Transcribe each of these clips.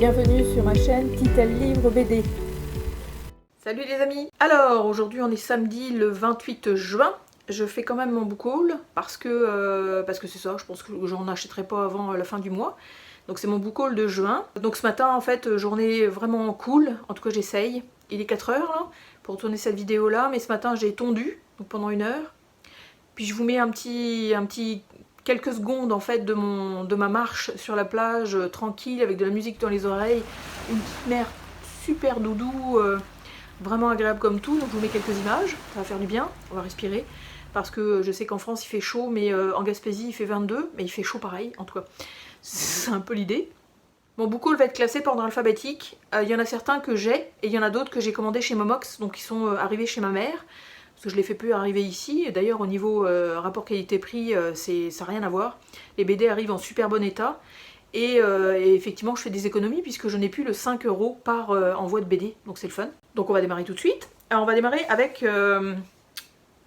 bienvenue sur ma chaîne Titel Livre BD. Salut les amis. Alors aujourd'hui on est samedi le 28 juin. Je fais quand même mon book haul parce que c'est ça, je pense que j'en achèterai pas avant la fin du mois. Donc c'est mon book haul de juin. Donc ce matin en fait journée vraiment cool, en tout cas j'essaye. Il est 4 heures là, pour tourner cette vidéo là, mais ce matin j'ai tondu donc pendant 1 heure. Puis je vous mets un petit quelques secondes en fait de ma marche sur la plage tranquille avec de la musique dans les oreilles, une petite mer super doudou, vraiment agréable comme tout. Donc je vous mets quelques images, ça va faire du bien, on va respirer parce que je sais qu'en France il fait chaud, mais en Gaspésie il fait 22, mais il fait chaud pareil en tout cas. C'est un peu l'idée. Mon book haul va être classé par ordre alphabétique. Il y en a certains que j'ai et il y en a d'autres que j'ai commandés chez Momox, donc ils sont arrivés chez ma mère. Parce que je les fais plus arriver ici. D'ailleurs au niveau rapport qualité-prix, ça n'a rien à voir. Les BD arrivent en super bon état. Et effectivement je fais des économies puisque je n'ai plus le 5 € par envoi de BD. Donc c'est le fun. Donc on va démarrer tout de suite. Alors on va démarrer avec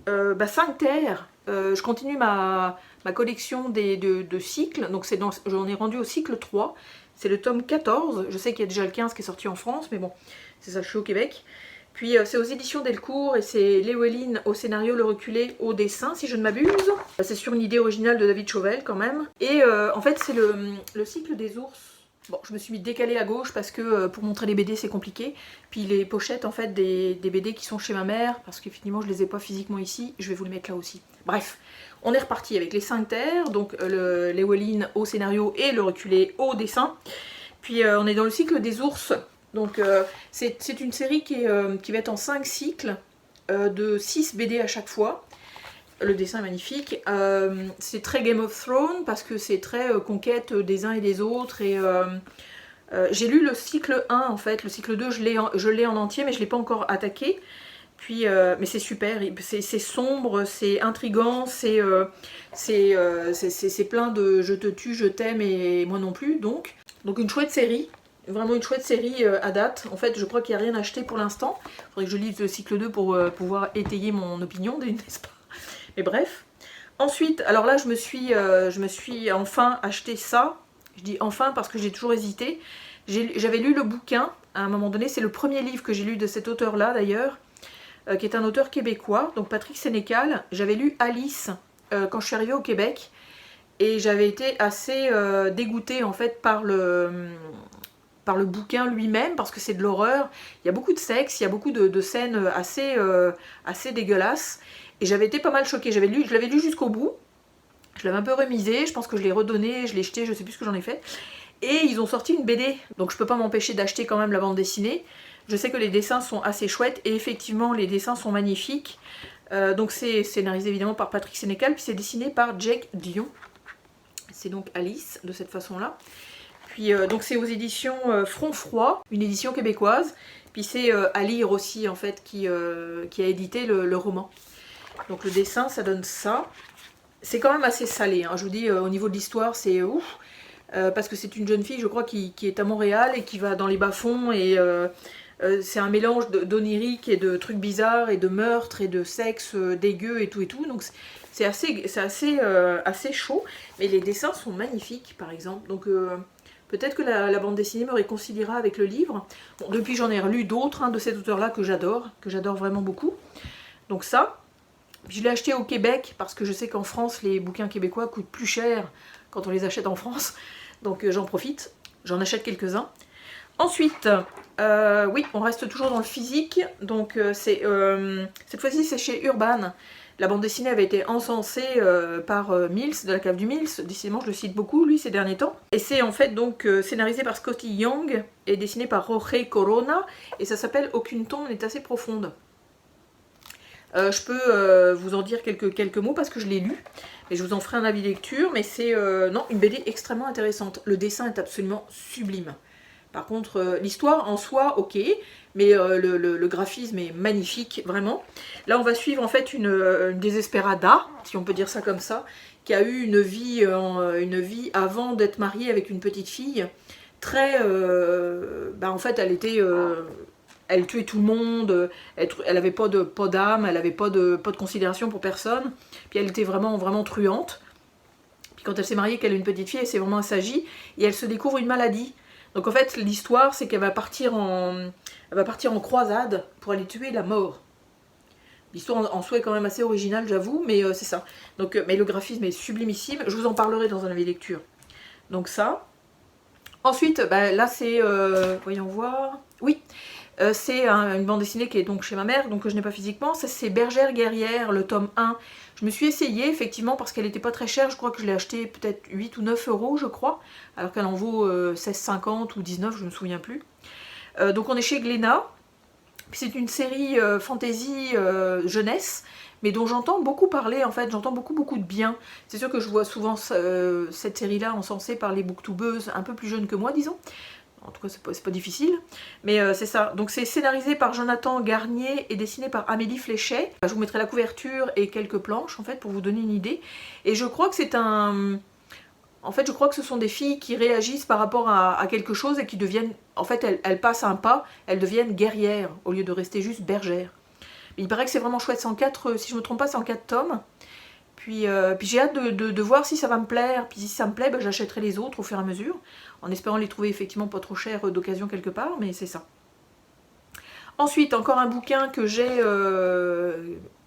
5 terres. Je continue ma collection de cycles. Donc j'en ai rendu au cycle 3. C'est le tome 14. Je sais qu'il y a déjà le 15 qui est sorti en France. Mais bon, c'est ça, je suis au Québec. Puis c'est aux éditions Delcourt et c'est Léoline au scénario, le reculé au dessin, si je ne m'abuse. C'est sur une idée originale de David Chauvel quand même. Et en fait c'est le cycle des ours. Bon, je me suis mis décalée à gauche parce que pour montrer les BD c'est compliqué. Puis les pochettes en fait des BD qui sont chez ma mère, parce qu'effectivement je les ai pas physiquement ici, je vais vous les mettre là aussi. Bref, on est reparti avec les 5 terres, donc Léoline au scénario et le reculé au dessin. Puis on est dans le cycle des ours. Donc c'est une série qui va être en 5 cycles de 6 BD à chaque fois. Le dessin est magnifique. C'est très Game of Thrones parce que c'est très conquête des uns et des autres. Et j'ai lu le cycle 1 en fait. Le cycle 2 je l'ai en entier mais je ne l'ai pas encore attaqué. Puis, mais c'est super, c'est sombre, c'est intriguant, c'est plein de je te tue, je t'aime et moi non plus. Donc une chouette série. Vraiment une chouette série à date. En fait, je crois qu'il n'y a rien acheté pour l'instant. Il faudrait que je lise le cycle 2 pour pouvoir étayer mon opinion, n'est-ce pas? Mais bref. Ensuite, alors là, je me suis enfin acheté ça. Je dis enfin parce que j'ai toujours hésité. J'avais lu le bouquin à un moment donné. C'est le premier livre que j'ai lu de cet auteur-là, d'ailleurs, qui est un auteur québécois, donc Patrick Sénécal. J'avais lu Alice quand je suis arrivée au Québec. Et j'avais été assez dégoûtée, en fait, par le bouquin lui-même, parce que c'est de l'horreur. Il y a beaucoup de sexe, il y a beaucoup de scènes assez dégueulasses. Et j'avais été pas mal choquée. Je l'avais lu jusqu'au bout. Je l'avais un peu remisé. Je pense que je l'ai redonné, je l'ai jeté, je sais plus ce que j'en ai fait. Et ils ont sorti une BD. Donc je peux pas m'empêcher d'acheter quand même la bande dessinée. Je sais que les dessins sont assez chouettes. Et effectivement, les dessins sont magnifiques. Donc c'est scénarisé évidemment par Patrick Sénécal. Puis c'est dessiné par Jake Dion. C'est donc Alice, de cette façon-là. Puis donc c'est aux éditions Front Froid, une édition québécoise. Puis c'est à lire aussi en fait qui a édité le roman. Donc le dessin ça donne ça. C'est quand même assez salé, hein. Je vous dis au niveau de l'histoire c'est ouf. Parce que c'est une jeune fille je crois qui est à Montréal et qui va dans les bas-fonds. Et c'est un mélange d'onirique et de trucs bizarres et de meurtres et de sexe dégueu et tout. Donc c'est assez chaud. Mais les dessins sont magnifiques par exemple. Donc peut-être que la bande dessinée me réconciliera avec le livre. Bon, depuis j'en ai relu d'autres de cet auteur-là que j'adore vraiment beaucoup. Donc ça, je l'ai acheté au Québec parce que je sais qu'en France, les bouquins québécois coûtent plus cher quand on les achète en France. Donc j'en profite, j'en achète quelques-uns. Ensuite, oui, on reste toujours dans le physique. Donc cette fois-ci, c'est chez Urban. La bande dessinée avait été encensée par Mills, de la cave du Mills. Décidément, je le cite beaucoup, lui, ces derniers temps. Et c'est en fait donc scénarisé par Scotty Young et dessiné par Jorge Corona. Et ça s'appelle Aucune tombe n'est assez profonde. Je peux vous en dire quelques mots parce que je l'ai lu. Et je vous en ferai un avis lecture. Mais c'est une BD extrêmement intéressante. Le dessin est absolument sublime. Par contre, l'histoire en soi, ok, mais le graphisme est magnifique, vraiment. Là, on va suivre en fait une désespérada, si on peut dire ça comme ça, qui a eu une vie avant d'être mariée avec une petite fille. Très, en fait, elle tuait tout le monde, elle avait pas d'âme, elle avait pas de considération pour personne. Puis elle était vraiment truande. Puis quand elle s'est mariée, qu'elle a une petite fille, elle s'est vraiment assagie et elle se découvre une maladie. Donc en fait, l'histoire, c'est qu'elle va partir en croisade pour aller tuer la mort. L'histoire en soi est quand même assez originale, j'avoue, mais c'est ça. Donc, mais le graphisme est sublimissime. Je vous en parlerai dans un avis lecture. Donc ça. Ensuite, bah, là c'est, voyons voir. Oui, c'est une bande dessinée qui est donc chez ma mère, donc que je n'ai pas physiquement. Ça c'est Bergère guerrière, le tome 1. Je me suis essayée effectivement parce qu'elle n'était pas très chère. Je crois que je l'ai acheté peut-être 8 ou 9 euros, je crois. Alors qu'elle en vaut 16,50 ou 19, je ne me souviens plus. Donc on est chez Glénat. C'est une série fantasy jeunesse, mais dont j'entends beaucoup parler, en fait, j'entends beaucoup de bien. C'est sûr que je vois souvent cette série-là encensée par les booktubeuses un peu plus jeunes que moi, disons. En tout cas, c'est pas difficile. Mais c'est ça. Donc c'est scénarisé par Jonathan Garnier et dessiné par Amélie Fléchet. Je vous mettrai la couverture et quelques planches, en fait, pour vous donner une idée. Et je crois que c'est un... En fait, je crois que ce sont des filles qui réagissent par rapport à quelque chose et qui deviennent... En fait, elles passent un pas, elles deviennent guerrières, au lieu de rester juste bergères. Mais il paraît que c'est vraiment chouette, c'est en 4, si je ne me trompe pas, c'est en 4 tomes. Puis j'ai hâte de voir si ça va me plaire. Puis si ça me plaît, bah, j'achèterai les autres au fur et à mesure, en espérant les trouver effectivement pas trop chers d'occasion quelque part, mais c'est ça. Ensuite, encore un bouquin que j'ai,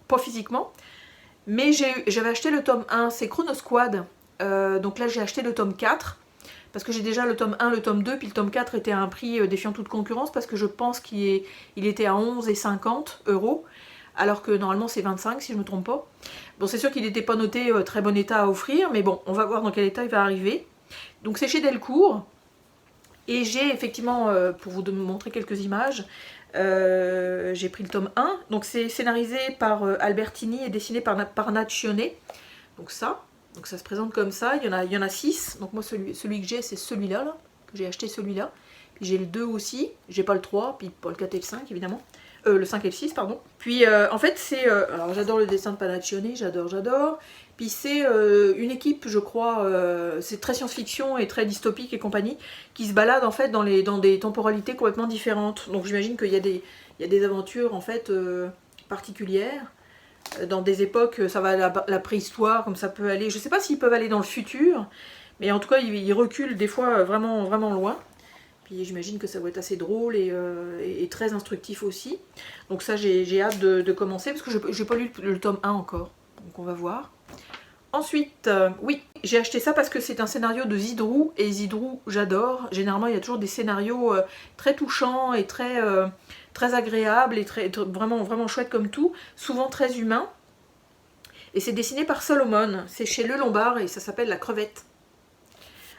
pas physiquement, mais j'avais acheté le tome 1, c'est Chrono Squad. Donc là j'ai acheté le tome 4 parce que j'ai déjà le tome 1, le tome 2, puis le tome 4 était à un prix défiant toute concurrence parce que je pense qu'il était à 11,50 €, alors que normalement c'est 25 si je ne me trompe pas. Bon, c'est sûr qu'il n'était pas noté très bon état à offrir, mais bon, on va voir dans quel état il va arriver. Donc c'est chez Delcourt, et j'ai effectivement, pour vous montrer quelques images, j'ai pris le tome 1, donc c'est scénarisé par Albertini et dessiné par Naccione, donc ça. Donc ça se présente comme ça, il y en a 6. Donc moi celui que j'ai c'est celui-là, là, que j'ai acheté celui-là. Puis j'ai le 2 aussi, j'ai pas le 3, puis pas le 4 et le 5 évidemment. Le 5 et le 6 pardon. Puis en fait c'est, alors j'adore le dessin de Panaccione, j'adore. Puis c'est une équipe je crois, c'est très science-fiction et très dystopique et compagnie, qui se balade en fait dans des temporalités complètement différentes. Donc j'imagine qu'il y a des aventures en fait particulières. Dans des époques, ça va à la préhistoire, comme ça peut aller. Je sais pas s'ils peuvent aller dans le futur, mais en tout cas, ils reculent des fois vraiment loin. Puis j'imagine que ça va être assez drôle et très instructif aussi. Donc ça, j'ai hâte de commencer, parce que j'ai pas lu le tome 1 encore. Donc on va voir. Ensuite, oui, j'ai acheté ça parce que c'est un scénario de Zidrou, et Zidrou, j'adore. Généralement, il y a toujours des scénarios très touchants et très agréables et vraiment chouettes comme tout, souvent très humains. Et c'est dessiné par Solomon, c'est chez Le Lombard et ça s'appelle La Crevette.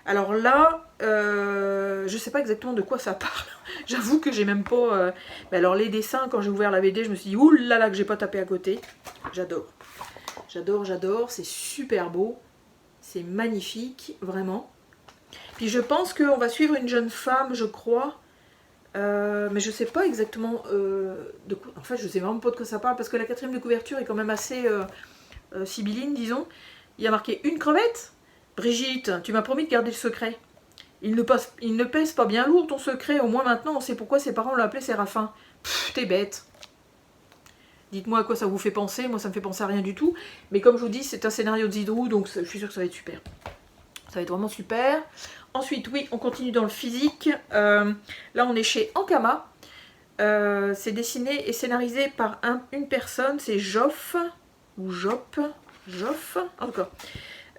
Alors là, je sais pas exactement de quoi ça parle. J'avoue que j'ai même pas... Mais alors les dessins, quand j'ai ouvert la BD, je me suis dit, oulala, que j'ai pas tapé à côté. J'adore. J'adore, c'est super beau, c'est magnifique, vraiment. Puis je pense qu'on va suivre une jeune femme, je crois, mais je sais pas exactement de quoi. En fait, je sais vraiment pas de quoi ça parle, parce que la 4e de couverture est quand même assez sibylline, disons. Il y a marqué « Une crevette ? Brigitte, tu m'as promis de garder le secret. Il ne pèse pas bien lourd ton secret, au moins maintenant on sait pourquoi ses parents l'ont appelé Séraphin. Pfff, t'es bête. » Dites-moi à quoi ça vous fait penser, moi ça me fait penser à rien du tout. Mais comme je vous dis, c'est un scénario de Zidrou, donc je suis sûre que ça va être super. Ça va être vraiment super. Ensuite, oui, on continue dans le physique. Là, on est chez Ankama. C'est dessiné et scénarisé par une personne, c'est Joff, ou Jop, en tout cas.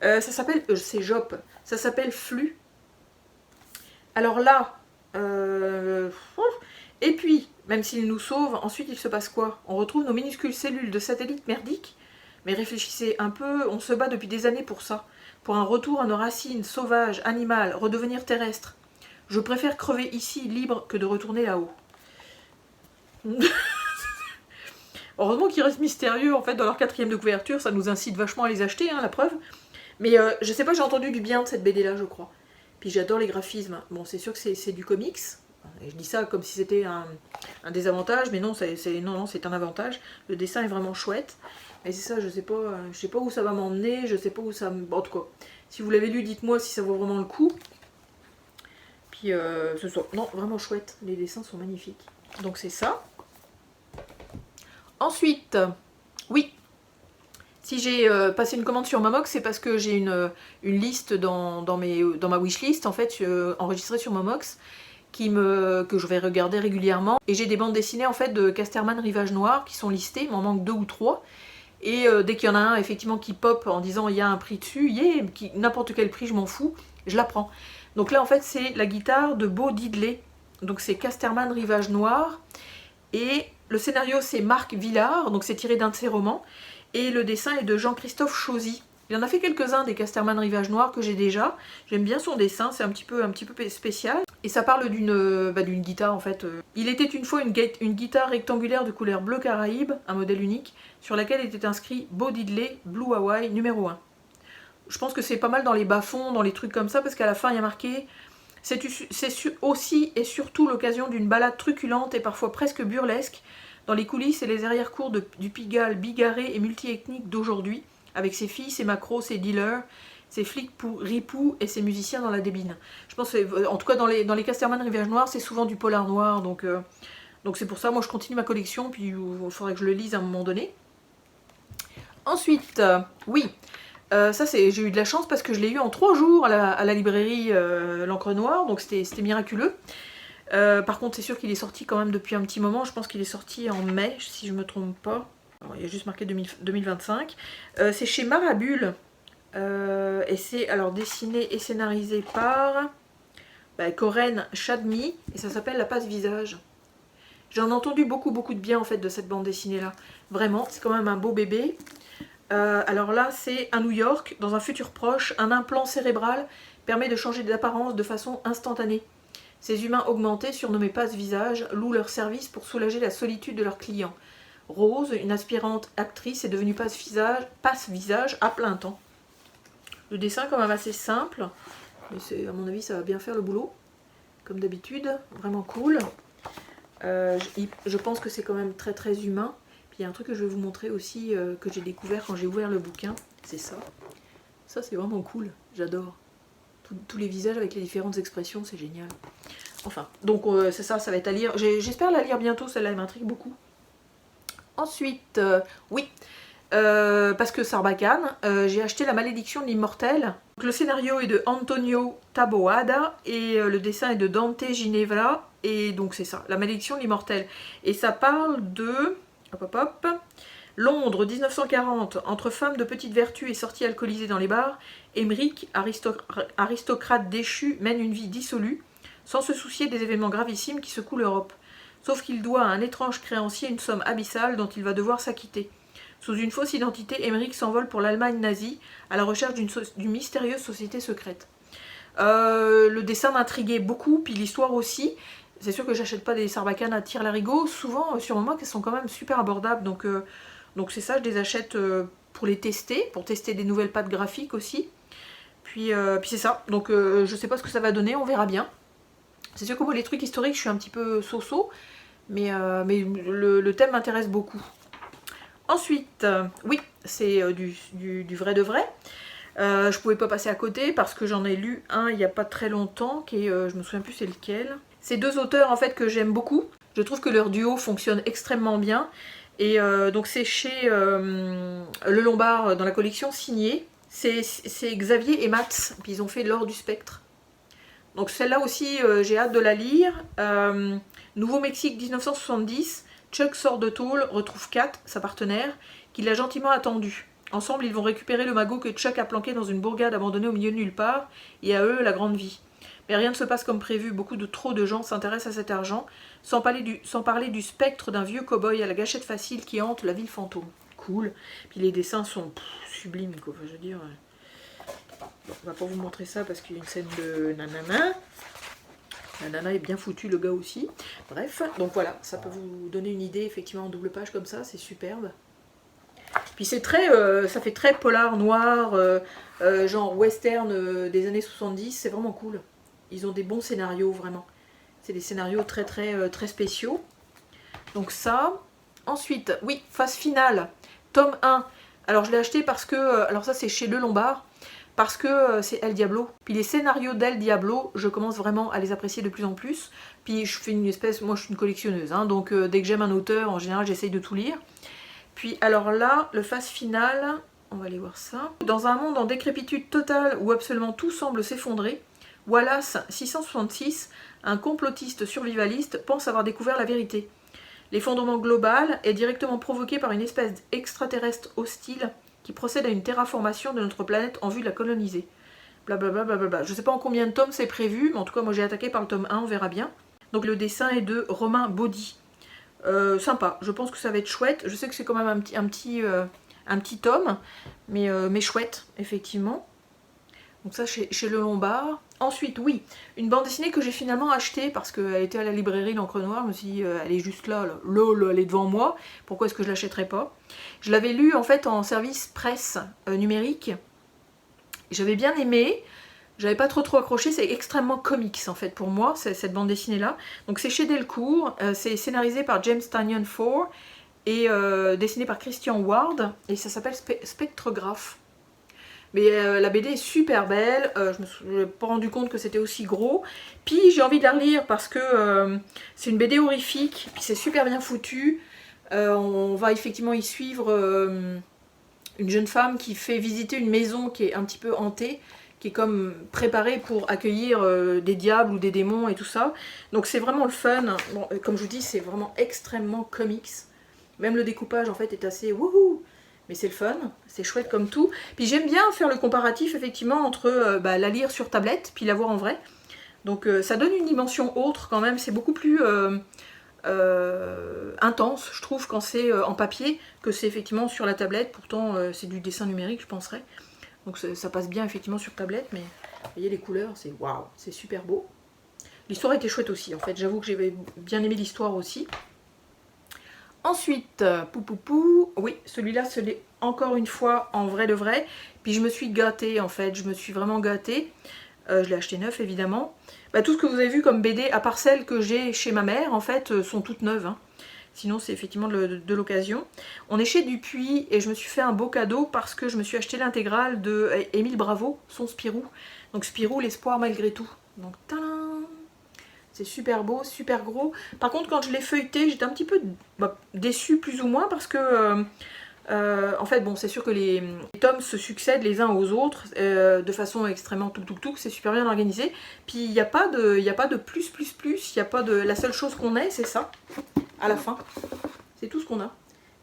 Ça s'appelle, c'est Jop, ça s'appelle Flux. Alors là, et puis, même s'il nous sauve, ensuite il se passe quoi? On retrouve nos minuscules cellules de satellites merdiques. Mais réfléchissez un peu, on se bat depuis des années pour ça. Pour un retour à nos racines, sauvages, animales, redevenir terrestres. Je préfère crever ici, libre, que de retourner là-haut. Heureusement qu'ils restent mystérieux, en fait, dans leur 4e de couverture, ça nous incite vachement à les acheter, hein, la preuve. Mais je sais pas, j'ai entendu du bien de cette BD-là, je crois. Puis j'adore les graphismes. Bon, c'est sûr que c'est du comics. Et je dis ça comme si c'était un désavantage, mais non, c'est un avantage. Le dessin est vraiment chouette. Mais c'est ça, je sais pas où ça va m'emmener, je sais pas où ça me... En tout cas, si vous l'avez lu, dites-moi si ça vaut vraiment le coup. Puis, non, vraiment chouette, les dessins sont magnifiques. Donc c'est ça. Ensuite, oui, Si j'ai passé une commande sur Momox, c'est parce que j'ai une liste dans ma wishlist, en fait, enregistrée sur Momox, que je vais regarder régulièrement. Et j'ai des bandes dessinées en fait de Casterman Rivage Noir qui sont listées, il m'en manque 2 ou 3. Et dès qu'il y en a un effectivement qui pop en disant il y a un prix dessus, n'importe quel prix, je m'en fous, je la prends. Donc là en fait c'est la guitare de Bo Diddley, donc c'est Casterman Rivage Noir. Et le scénario c'est Marc Villard, donc c'est tiré d'un de ses romans. Et le dessin est de Jean-Christophe Chauzy. Il en a fait quelques-uns des Casterman Rivage Noir que j'ai déjà. J'aime bien son dessin, c'est un petit peu spécial. Et ça parle d'une guitare en fait. Il était une fois une guitare rectangulaire de couleur bleu Caraïbe, un modèle unique, sur laquelle était inscrit Bo Diddley Blue Hawaii numéro 1. Je pense que c'est pas mal dans les bas-fonds, dans les trucs comme ça, parce qu'à la fin il y a marqué c'est aussi et surtout l'occasion d'une balade truculente et parfois presque burlesque dans les coulisses et les arrière-cours du Pigalle bigarré et multiethnique d'aujourd'hui, avec ses filles, ses macros, ses dealers, ses flics ripoux et ses musiciens dans la débine. Je pense que, en tout cas dans les Casterman Rivage Noir, c'est souvent du polar noir, donc c'est pour ça, moi je continue ma collection, puis il faudrait que je le lise à un moment donné. Ensuite, oui, ça j'ai eu de la chance parce que je l'ai eu en 3 jours à la librairie L'Encre Noire, donc c'était miraculeux. Par contre c'est sûr qu'il est sorti quand même depuis un petit moment, je pense qu'il est sorti en mai si je me trompe pas. Alors, il y a juste marqué 2025. C'est chez Marabule et c'est alors dessiné et scénarisé par Corinne Chadmi et ça s'appelle La Passe Visage. J'en ai entendu beaucoup de bien en fait de cette bande dessinée là. Vraiment, c'est quand même un beau bébé. Alors là c'est à New York, dans un futur proche, un implant cérébral permet de changer d'apparence de façon instantanée. Ces humains augmentés, surnommés passe-visage, louent leur service pour soulager la solitude de leurs clients. Rose, une aspirante actrice, est devenue passe-visage à plein temps. Le dessin est quand même assez simple, mais à mon avis ça va bien faire le boulot, comme d'habitude, vraiment cool. Je pense que c'est quand même très humain. Puis il y a un truc que je vais vous montrer aussi, que j'ai découvert quand j'ai ouvert le bouquin, c'est ça. Ça c'est vraiment cool, j'adore. Tous les visages avec les différentes expressions, c'est génial. Enfin, donc c'est ça, ça va être à lire. J'espère la lire bientôt, celle-là, elle m'intrigue beaucoup. Ensuite, oui, parce que Sarbacane, j'ai acheté La Malédiction de l'Immortel. Le scénario est de Antonio Taboada et le dessin est de Dante Ginevra. Et donc c'est ça, La Malédiction de l'Immortel. Et ça parle de... Londres 1940, entre femmes de petite vertu et sorties alcoolisées dans les bars, Émeric, aristocrate déchu, mène une vie dissolue, sans se soucier des événements gravissimes qui secouent l'Europe. Sauf qu'il doit à un étrange créancier une somme abyssale dont il va devoir s'acquitter. Sous une fausse identité, Émeric s'envole pour l'Allemagne nazie, à la recherche d'une mystérieuse société secrète. Le dessin m'intriguait beaucoup, puis l'histoire aussi. C'est sûr que j'achète pas des Sarbacane à tire-larigot. Souvent, sur Momox, elles sont quand même super abordables, donc c'est ça, je les achète pour les tester, pour tester des nouvelles pattes graphiques aussi. Puis c'est ça, donc je sais pas ce que ça va donner, on verra bien. C'est sûr que moi les trucs historiques je suis un petit peu so-so, mais le thème m'intéresse beaucoup. Ensuite, oui, c'est du vrai de vrai. Je pouvais pas passer à côté parce que j'en ai lu un il y a pas très longtemps, je me souviens plus c'est lequel. C'est 2 auteurs en fait que j'aime beaucoup. Je trouve que leur duo fonctionne extrêmement bien. Et donc c'est chez Le Lombard dans la collection signée. C'est Xavier et Mats, puis ils ont fait L'Or du Spectre. Donc celle-là aussi j'ai hâte de la lire. Nouveau-Mexique 1970, Chuck sort de tôle, retrouve Kat, sa partenaire, qui l'a gentiment attendu. Ensemble ils vont récupérer le magot que Chuck a planqué dans une bourgade abandonnée au milieu de nulle part, et à eux la grande vie. Mais rien ne se passe comme prévu, trop de gens s'intéressent à cet argent, sans parler du spectre d'un vieux cow-boy à la gâchette facile qui hante la ville fantôme. Cool. Puis les dessins sont sublimes, quoi. Enfin, je veux dire... Bon, on va pas vous montrer ça parce qu'il y a une scène de nanana. La nana est bien foutue, le gars aussi. Bref, donc voilà, ça peut vous donner une idée, effectivement, en double page comme ça, c'est superbe. Puis c'est très, ça fait très polar noir, genre western des années 70, c'est vraiment cool. Ils ont des bons scénarios, vraiment. C'est des scénarios très spéciaux. Donc ça. Ensuite, oui, phase finale, tome 1. Alors je l'ai acheté parce que, alors ça c'est chez Le Lombard, parce que c'est El Diablo. Puis les scénarios d'El Diablo, je commence vraiment à les apprécier de plus en plus. Puis je fais une espèce, moi je suis une collectionneuse, hein, donc dès que j'aime un auteur, en général j'essaye de tout lire. Puis alors là, le phase finale, on va aller voir ça. Dans un monde en décrépitude totale où absolument tout semble s'effondrer, Wallace 666, un complotiste survivaliste, pense avoir découvert la vérité. L'effondrement global est directement provoqué par une espèce extraterrestre hostile qui procède à une terraformation de notre planète en vue de la coloniser. Blablabla. Bla. Je ne sais pas en combien de tomes c'est prévu, mais en tout cas moi j'ai attaqué par le tome 1, on verra bien. Donc le dessin est de Romain Baudy. Sympa, je pense que ça va être chouette. Je sais que c'est quand même un petit tome, mais chouette, effectivement. Donc ça chez Le Lombard. Ensuite, oui, une bande dessinée que j'ai finalement achetée parce qu'elle était à la librairie L'Encre Noire. Je me suis dit, elle est juste là, lol, elle est devant moi. Pourquoi est-ce que je l'achèterais pas? Je l'avais lue en fait en service presse numérique. J'avais bien aimé. J'avais pas trop accroché. C'est extrêmement comics en fait pour moi, cette bande dessinée là. Donc c'est chez Delcourt. C'est scénarisé par James Tynion IV et dessiné par Christian Ward. Et ça s'appelle Spectrographe. Mais la BD est super belle, je me suis pas rendu compte que c'était aussi gros. Puis j'ai envie de la relire parce que c'est une BD horrifique, puis c'est super bien foutu. On va effectivement y suivre une jeune femme qui fait visiter une maison qui est un petit peu hantée, qui est comme préparée pour accueillir des diables ou des démons et tout ça. Donc c'est vraiment le fun. Bon, comme je vous dis, c'est vraiment extrêmement comics. Même le découpage en fait est assez wouhou. Mais c'est le fun, c'est chouette comme tout. Puis j'aime bien faire le comparatif effectivement entre la lire sur tablette puis la voir en vrai. Donc ça donne une dimension autre quand même, c'est beaucoup plus intense je trouve quand c'est en papier que c'est effectivement sur la tablette. Pourtant c'est du dessin numérique je penserais. Donc ça passe bien effectivement sur tablette, mais vous voyez les couleurs, c'est waouh, c'est super beau. L'histoire était chouette aussi en fait, j'avoue que j'avais bien aimé l'histoire aussi. Ensuite, oui, celui-là, ce l'est encore une fois en vrai de vrai. Puis je me suis gâtée en fait, je me suis vraiment gâtée. Je l'ai acheté neuf évidemment. Tout ce que vous avez vu comme BD, à part celles que j'ai chez ma mère, en fait, sont toutes neuves. Hein. Sinon, c'est effectivement de l'occasion. On est chez Dupuis et je me suis fait un beau cadeau parce que je me suis acheté l'intégrale de Émile Bravo, son Spirou. Donc Spirou, l'espoir malgré tout. Donc, tadam! C'est super beau, super gros. Par contre, quand je l'ai feuilleté, j'étais un petit peu déçue plus ou moins parce que, en fait, bon, c'est sûr que les tomes se succèdent les uns aux autres de façon extrêmement tout, c'est super bien organisé. Puis il n'y a pas de plus, il y a pas de... La seule chose qu'on ait, c'est ça, à la fin. C'est tout ce qu'on a.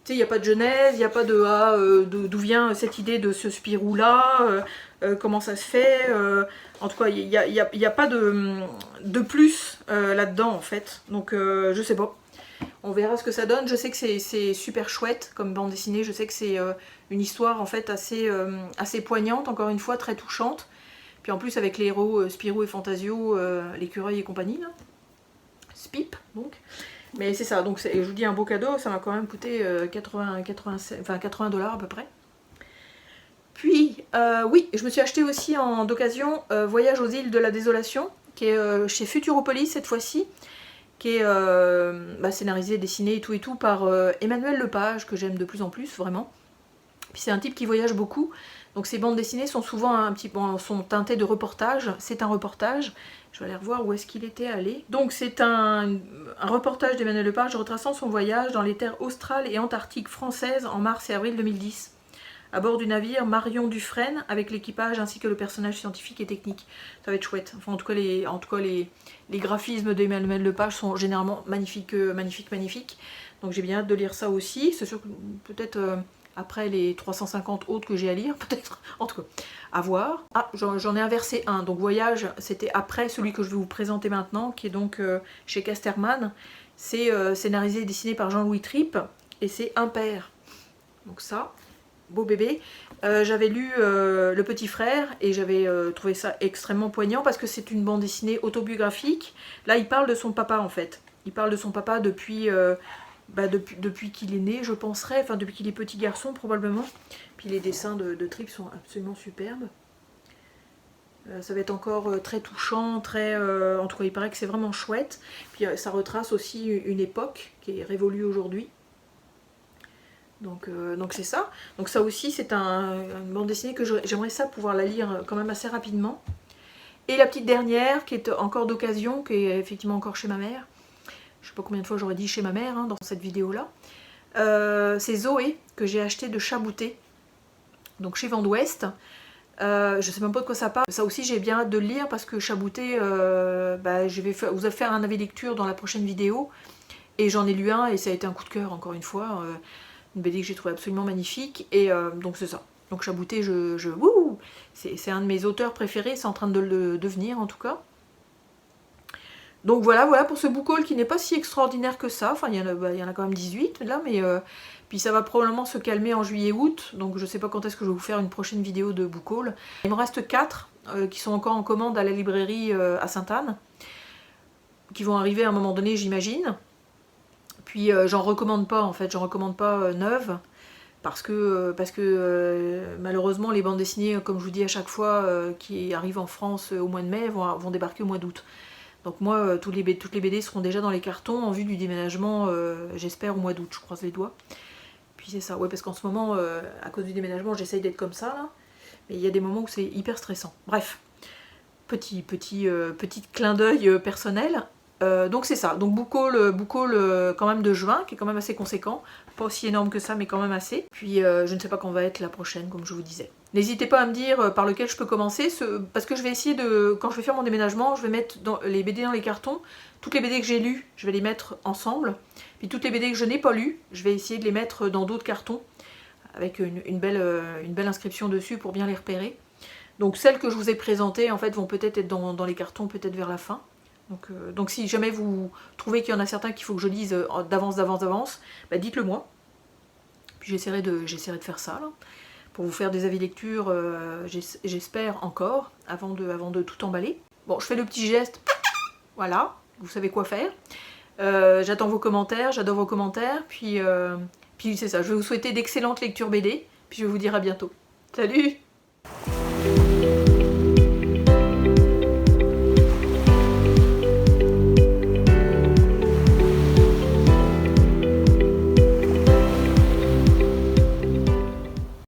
Tu sais, il n'y a pas de genèse, il n'y a pas d'où vient cette idée de ce Spirou-là, comment ça se fait. En tout cas, il n'y a pas de plus là-dedans, en fait. Donc, je sais pas. On verra ce que ça donne. Je sais que c'est super chouette comme bande dessinée. Je sais que c'est une histoire, en fait, assez poignante, encore une fois, très touchante. Puis en plus, avec les héros Spirou et Fantasio, l'écureuil et compagnie, là. Spip, donc. Mais c'est ça, donc je vous dis un beau cadeau, ça m'a quand même coûté 80 $ à peu près. Puis, oui, je me suis acheté aussi d'occasion Voyage aux îles de la désolation, qui est chez Futuropolis cette fois-ci, qui est scénarisé, dessiné et tout par Emmanuel Lepage, que j'aime de plus en plus, vraiment. Puis c'est un type qui voyage beaucoup, donc ces bandes dessinées sont souvent sont teintées de reportages, c'est un reportage. Je vais aller revoir où est-ce qu'il était allé. Donc c'est un reportage d'Emmanuel Lepage retraçant son voyage dans les terres australes et antarctiques françaises en mars et avril 2010. À bord du navire Marion Dufresne avec l'équipage ainsi que le personnage scientifique et technique. Ça va être chouette. Enfin en tout cas les graphismes d'Emmanuel Lepage sont généralement magnifiques. Donc j'ai bien hâte de lire ça aussi. C'est sûr que peut-être... après les 350 autres que j'ai à lire, peut-être, en tout cas, à voir. Ah, j'en ai inversé un, donc Voyage, c'était après celui que je vais vous présenter maintenant, qui est donc chez Casterman. C'est scénarisé et dessiné par Jean-Louis Tripp, et c'est Impair. Donc ça, beau bébé. J'avais lu Le Petit Frère, et j'avais trouvé ça extrêmement poignant, parce que c'est une bande dessinée autobiographique. Là, il parle de son papa, en fait. Il parle de son papa depuis... depuis qu'il est né, je penserais, enfin depuis qu'il est petit garçon probablement. Puis les dessins de Tripp sont absolument superbes. Ça va être encore très touchant, très... en tout cas il paraît que c'est vraiment chouette. Puis ça retrace aussi une époque qui est révolue aujourd'hui. Donc c'est ça. Donc ça aussi c'est une bande dessinée que j'aimerais ça pouvoir la lire quand même assez rapidement. Et la petite dernière qui est encore d'occasion, qui est effectivement encore chez ma mère. Je sais pas combien de fois j'aurais dit chez ma mère dans cette vidéo là. C'est Zoé que j'ai acheté de Chabouté. donc chez Vent d'Ouest. Je sais même pas de quoi ça parle. Ça aussi j'ai bien hâte de le lire parce que Chabouté, je vais vous faire un avis lecture dans la prochaine vidéo. Et j'en ai lu un et ça a été un coup de cœur encore une fois. Une BD que j'ai trouvé absolument magnifique. Et donc c'est ça. Donc Chabouté, c'est un de mes auteurs préférés, c'est en train de le devenir en tout cas. Donc voilà pour ce book haul qui n'est pas si extraordinaire que ça. Enfin, il y en a quand même 18 là, mais puis ça va probablement se calmer en juillet-août. Donc je sais pas quand est-ce que je vais vous faire une prochaine vidéo de book haul. Il me reste 4 qui sont encore en commande à la librairie à Sainte-Anne, qui vont arriver à un moment donné, j'imagine. Puis j'en recommande pas en fait, j'en recommande pas neuves. Parce que malheureusement les bandes dessinées, comme je vous dis à chaque fois, qui arrivent en France au mois de mai, vont débarquer au mois d'août. Donc moi, toutes les BD seront déjà dans les cartons en vue du déménagement, j'espère au mois d'août, je croise les doigts. Puis c'est ça, ouais, parce qu'en ce moment, à cause du déménagement, j'essaye d'être comme ça, là. Mais il y a des moments où c'est hyper stressant. Bref, petit clin d'œil personnel. Donc c'est ça, donc book haul quand même de juin, qui est quand même assez conséquent. Pas aussi énorme que ça, mais quand même assez. Puis je ne sais pas quand va être la prochaine, comme je vous disais. N'hésitez pas à me dire par lequel je peux commencer, parce que je vais essayer de, quand je vais faire mon déménagement, je vais mettre les BD dans les cartons. Toutes les BD que j'ai lues, je vais les mettre ensemble. Puis toutes les BD que je n'ai pas lues, je vais essayer de les mettre dans d'autres cartons, avec une belle inscription dessus pour bien les repérer. Donc celles que je vous ai présentées, en fait, vont peut-être être dans les cartons, peut-être vers la fin. Donc si jamais vous trouvez qu'il y en a certains qu'il faut que je lise d'avance, bah dites-le moi. Puis j'essaierai de faire ça, là, pour vous faire des avis lecture, j'espère encore, avant de tout emballer. Bon, je fais le petit geste, voilà, vous savez quoi faire. J'attends vos commentaires, j'adore vos commentaires, puis c'est ça, je vais vous souhaiter d'excellentes lectures BD, puis je vais vous dire à bientôt. Salut!